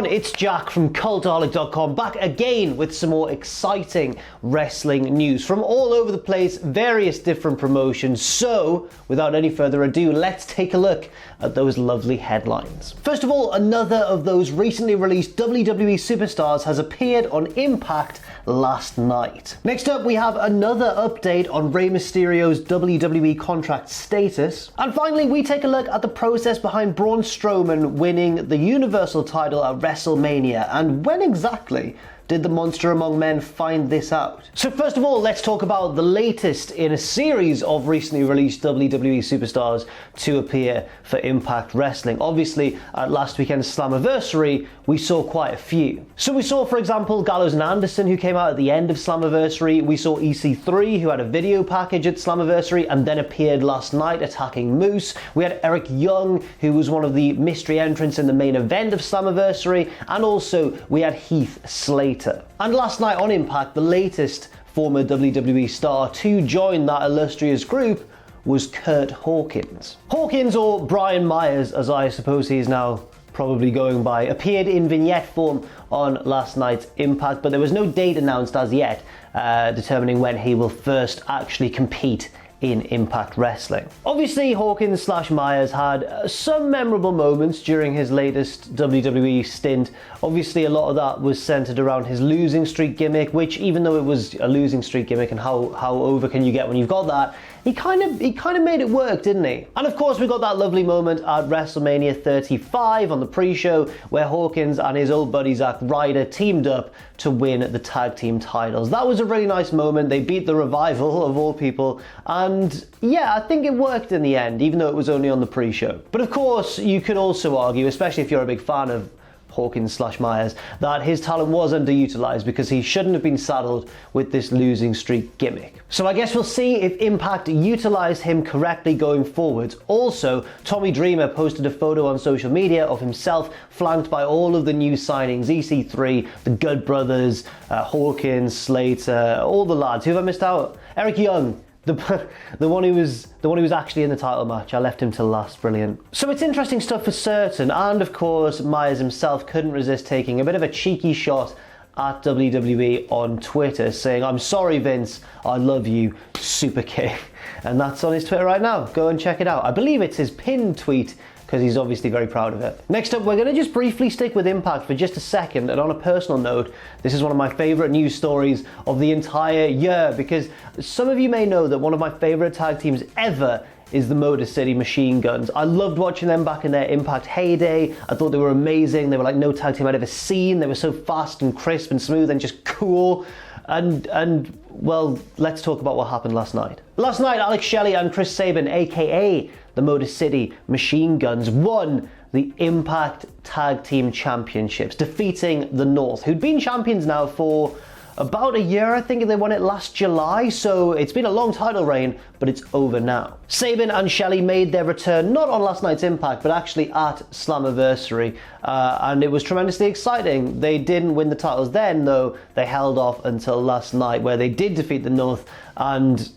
everyone, it's Jack from Cultaholic.com, back again with some more exciting wrestling news from all over the place, various different promotions. So, without any further ado, let's take a look at those lovely headlines. First of all, another of those recently released WWE superstars has appeared on Impact last night. Next up, we have another update on Rey Mysterio's WWE contract status. And finally, we take a look at the process behind Braun Strowman winning the Universal title at WrestleMania, and when exactly did the monster among men find this out? So first of all, let's talk about the latest in a series of recently released WWE superstars to appear for Impact Wrestling. Obviously, at last weekend's Slammiversary, we saw quite a few. So we saw, for example, Gallows and Anderson, who came out at the end of Slammiversary. We saw EC3, who had a video package at Slammiversary and then appeared last night attacking Moose. We had Eric Young, who was one of the mystery entrants in the main event of Slammiversary, and also we had Heath Slater. And last night on Impact, the latest former WWE star to join that illustrious group was Curt Hawkins. Hawkins, or Brian Myers, as I suppose he is now probably going by, appeared in vignette form on last night's Impact, but there was no date announced as yet, determining when he will first actually compete in Impact Wrestling. Obviously, Hawkins / Myers had some memorable moments during his latest WWE stint. Obviously, a lot of that was centered around his losing streak gimmick, which, even though it was a losing streak gimmick and how over can you get when you've got that, he kind of made it work, didn't he? And of course, we got that lovely moment at WrestleMania 35 on the pre-show where Hawkins and his old buddy Zack Ryder teamed up to win the tag team titles. That was a really nice moment. They beat the Revival, of all people, and yeah, I think it worked in the end, even though it was only on the pre-show. But of course, you could also argue, especially if you're a big fan of Hawkins / Myers, that his talent was underutilized because he shouldn't have been saddled with this losing streak gimmick. So I guess we'll see if Impact utilize him correctly going forward. Also, Tommy Dreamer posted a photo on social media of himself flanked by all of the new signings: EC3, the Good Brothers, Hawkins, Slater, all the lads. Who have I missed out? Eric Young. The one who was actually in the title match. I left him till last. Brilliant. So it's interesting stuff for certain, and of course Myers himself couldn't resist taking a bit of a cheeky shot at WWE on Twitter, saying, "I'm sorry Vince, I love you, Super King." And that's on his Twitter right now. Go and check it out. I believe it's his pinned tweet, because he's obviously very proud of it. Next up, we're going to just briefly stick with Impact for just a second, and on a personal note, this is one of my favourite news stories of the entire year, because some of you may know that one of my favourite tag teams ever is the Motor City Machine Guns. I loved watching them back in their Impact heyday. I thought they were amazing. They were like no tag team I'd ever seen. They were so fast and crisp and smooth and just cool. And well, let's talk about what happened last night. Last night, Alex Shelley and Chris Sabin, aka the Motor City Machine Guns, won the Impact Tag Team Championships, defeating the North, who'd been champions now for about a year. I think they won it last July, so it's been a long title reign, but it's over now. Sabin and Shelley made their return not on last night's Impact, but actually at Slammiversary, and it was tremendously exciting. They didn't win the titles then, though. They held off until last night, where they did defeat the North, and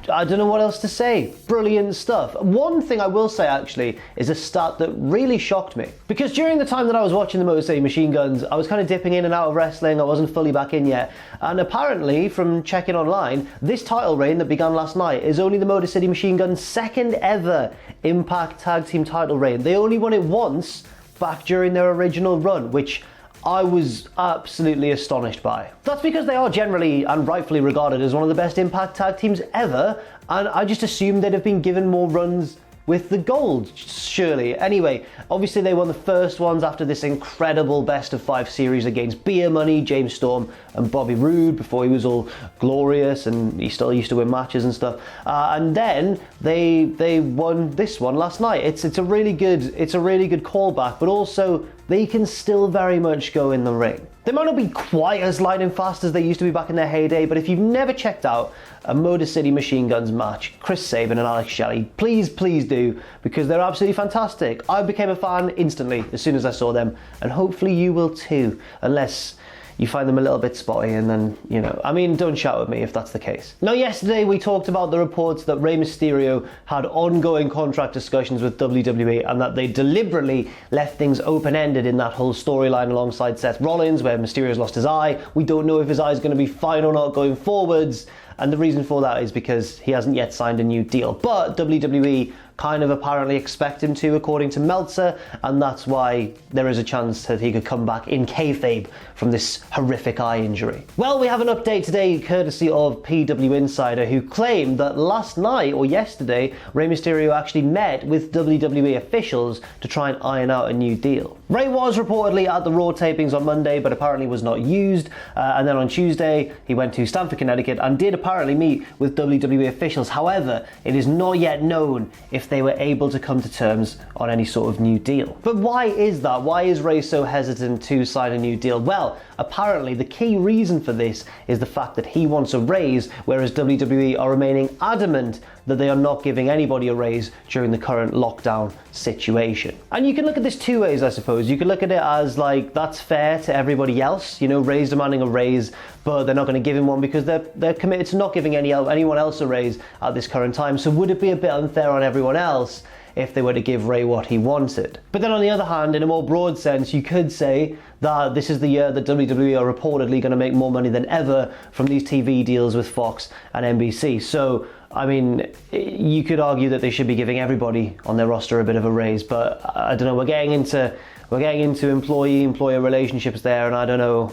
I don't know what else to say. Brilliant stuff. One thing I will say actually is a stat that really shocked me. Because during the time that I was watching the Motor City Machine Guns, I was kind of dipping in and out of wrestling. I wasn't fully back in yet. And apparently, from checking online, this title reign that began last night is only the Motor City Machine Guns' second ever Impact Tag Team title reign. They only won it once back during their original run, which I was absolutely astonished by. That's because they are generally and rightfully regarded as one of the best Impact tag teams ever, and I just assumed they'd have been given more runs with the gold, surely. Anyway, obviously they won the first ones after this incredible best of 5 series against Beer Money, James Storm and Bobby Roode, before he was all glorious and he still used to win matches and stuff. And then they won this one last night. It's a really good callback, but also they can still very much go in the ring. They might not be quite as light and fast as they used to be back in their heyday, but if you've never checked out a Motor City Machine Guns match, Chris Sabin and Alex Shelley, please do, because they're absolutely fantastic. I became a fan instantly as soon as I saw them, and hopefully you will too, unless you find them a little bit spotty, and then, you know, I mean, don't shout at me if that's the case. Now, yesterday we talked about the reports that Rey Mysterio had ongoing contract discussions with WWE and that they deliberately left things open-ended in that whole storyline alongside Seth Rollins, where Mysterio's lost his eye. We don't know if his eye is going to be fine or not going forwards, and the reason for that is because he hasn't yet signed a new deal. But WWE kind of apparently expect him to, according to Meltzer, and that's why there is a chance that he could come back in kayfabe from this horrific eye injury. Well, we have an update today courtesy of PW Insider, who claimed that last night or yesterday Rey Mysterio actually met with WWE officials to try and iron out a new deal. Rey was reportedly at the Raw tapings on Monday, but apparently was not used, and then on Tuesday he went to Stamford, Connecticut and did apparently meet with WWE officials. However, it is not yet known if they were able to come to terms on any sort of new deal. But why is that? Why is Rey so hesitant to sign a new deal? Well, apparently the key reason for this is the fact that he wants a raise, whereas WWE are remaining adamant that they are not giving anybody a raise during the current lockdown situation. And you can look at this two ways, I suppose. You could look at it as like, that's fair to everybody else, you know, Rey's demanding a raise, but they're not going to give him one because they're committed to not giving anyone else a raise at this current time. So would it be a bit unfair on everyone else if they were to give Rey what he wanted? But then on the other hand, in a more broad sense, you could say that this is the year that WWE are reportedly going to make more money than ever from these TV deals with Fox and NBC. So, I mean, you could argue that they should be giving everybody on their roster a bit of a raise, but I don't know, we're getting into employee-employer relationships there, and I don't know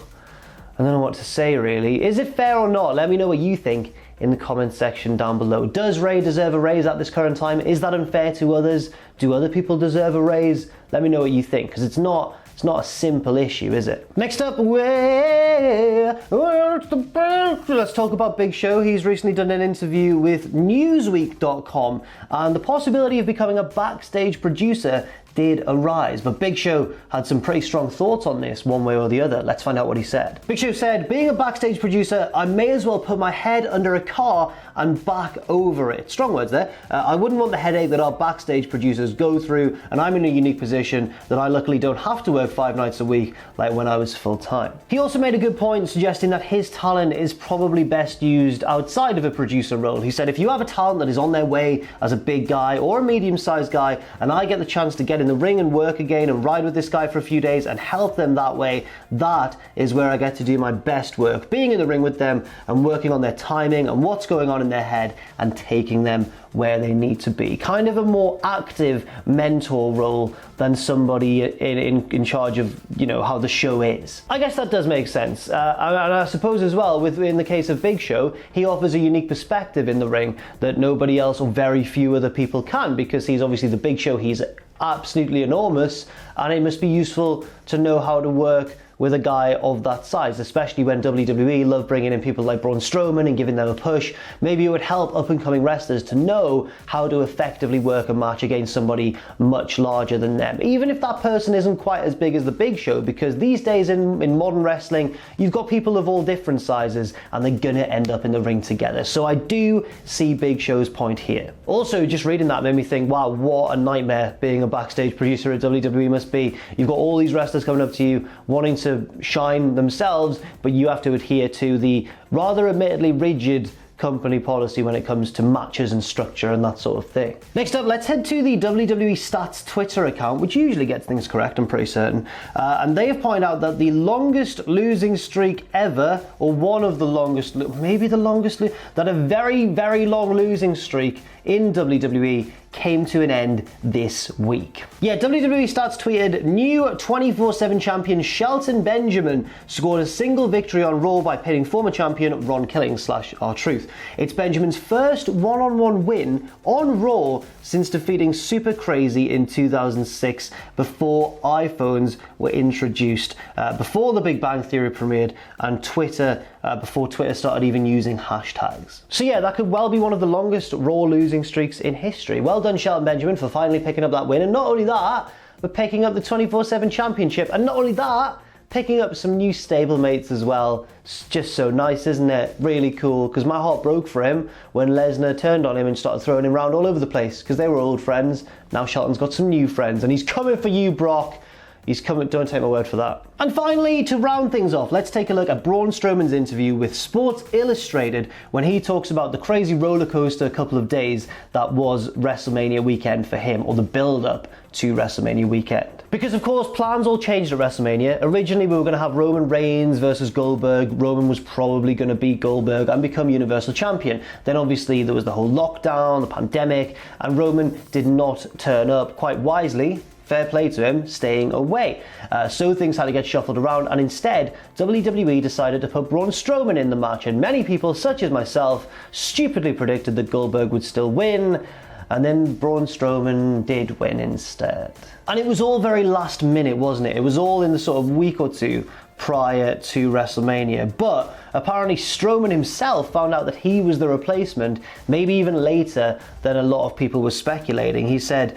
what to say really. Is it fair or not? Let me know what you think in the comment section down below. Does Rey deserve a raise at this current time? Is that unfair to others? Do other people deserve a raise? Let me know what you think, because it's not a simple issue, is it? Next up, let's talk about Big Show. He's recently done an interview with Newsweek.com, and the possibility of becoming a backstage producer did arise, but Big Show had some pretty strong thoughts on this one way or the other. Let's find out what he said. Big Show said, being a backstage producer, I may as well put my head under a car and back over it. Strong words there. I wouldn't want the headache that our backstage producers go through, and I'm in a unique position that I luckily don't have to work 5 nights a week like when I was full time. He also made a good point suggesting that his talent is probably best used outside of a producer role. He said, if you have a talent that is on their way as a big guy or a medium-sized guy, and I get the chance to get in the ring and work again and ride with this guy for a few days and help them that way, that is where I get to do my best work, being in the ring with them and working on their timing and what's going on in their head and taking them where they need to be. Kind of a more active mentor role than somebody in charge of, you know, how the show is. I guess that does make sense. And I suppose as well, in the case of Big Show, he offers a unique perspective in the ring that nobody else or very few other people can, because he's obviously the Big Show. He's absolutely enormous, and it must be useful to know how to work with a guy of that size, especially when WWE love bringing in people like Braun Strowman and giving them a push. Maybe it would help up-and-coming wrestlers to know how to effectively work a match against somebody much larger than them, even if that person isn't quite as big as the Big Show, because these days in modern wrestling, you've got people of all different sizes and they're gonna end up in the ring together. So I do see Big Show's point here. Also, just reading that made me think, wow, what a nightmare being a backstage producer at WWE must be. You've got all these wrestlers coming up to you wanting to shine themselves, but you have to adhere to the rather admittedly rigid company policy when it comes to matches and structure and that sort of thing. Next up, let's head to the WWE Stats Twitter account, which usually gets things correct, I'm pretty certain. And they have pointed out that the longest losing streak ever, or one of the longest, maybe the longest, that a very, very long losing streak in WWE came to an end this week. Yeah, WWE Stats tweeted, new 24/7 champion Shelton Benjamin scored a single victory on Raw by pinning former champion Ron Killing / R-Truth. It's Benjamin's first one-on-one win on Raw since defeating Super Crazy in 2006, before iPhones were introduced, before the Big Bang Theory premiered, and before Twitter started even using hashtags. So yeah, that could well be one of the longest Raw losing streaks in history. Well done, Shelton Benjamin, for finally picking up that win, and not only that, but picking up the 24/7 championship, and not only that, picking up some new stablemates as well. It's just so nice, isn't it? Really cool, because my heart broke for him when Lesnar turned on him and started throwing him around all over the place, because they were old friends. Now Shelton's got some new friends, and he's coming for you, Brock. He's coming, don't take my word for that. And finally, to round things off, let's take a look at Braun Strowman's interview with Sports Illustrated when he talks about the crazy roller coaster couple of days that was WrestleMania weekend for him, or the build-up to WrestleMania weekend. Because of course, plans all changed at WrestleMania. Originally, we were going to have Roman Reigns versus Goldberg. Roman was probably going to beat Goldberg and become Universal Champion. Then obviously there was the whole lockdown, the pandemic, and Roman did not turn up, quite wisely. Fair play to him, staying away. So things had to get shuffled around, and instead, WWE decided to put Braun Strowman in the match, and many people, such as myself, stupidly predicted that Goldberg would still win, and then Braun Strowman did win instead. And it was all very last minute, wasn't it? It was all in the sort of week or two prior to WrestleMania, but apparently Strowman himself found out that he was the replacement maybe even later than a lot of people were speculating. He said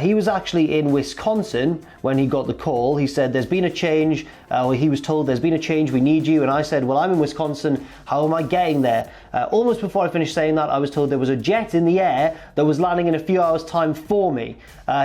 he was actually in Wisconsin when he got the call. He said there's been a change, or he was told there's been a change, we need you, and I said, well, I'm in Wisconsin, how am I getting there? Almost before I finished saying that, I was told there was a jet in the air that was landing in a few hours time for me.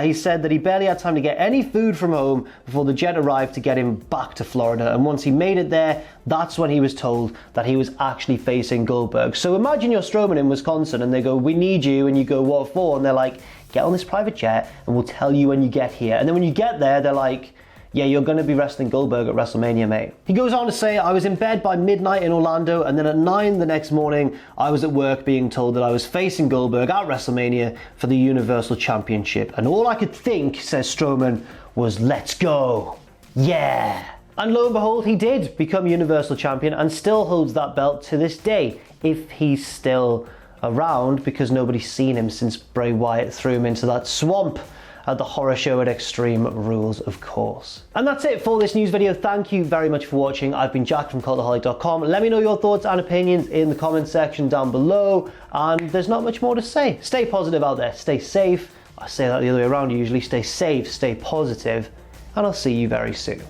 He said that he barely had time to get any food from home before the jet arrived to get him back to Florida, and once he made it there, that's when he was told that he was actually facing Goldberg. So imagine you're Strowman in Wisconsin and they go, we need you, and you go, what for? And they're like, get on this private jet and we'll tell you when you get here. And then when you get there, they're like, yeah, you're going to be wrestling Goldberg at WrestleMania, mate. He goes on to say, I was in bed by midnight in Orlando, and then at 9 the next morning, I was at work being told that I was facing Goldberg at WrestleMania for the Universal Championship. And all I could think, says Strowman, was, let's go. Yeah. And lo and behold, he did become Universal Champion and still holds that belt to this day, if he's still around, because nobody's seen him since Bray Wyatt threw him into that swamp at the horror show at Extreme Rules, of course. And that's it for this news video. Thank you very much for watching. I've been Jack from Cultaholic.com. Let me know your thoughts and opinions in the comment section down below. And there's not much more to say. Stay positive out there. Stay safe. I say that the other way around usually. Stay safe, stay positive, and I'll see you very soon.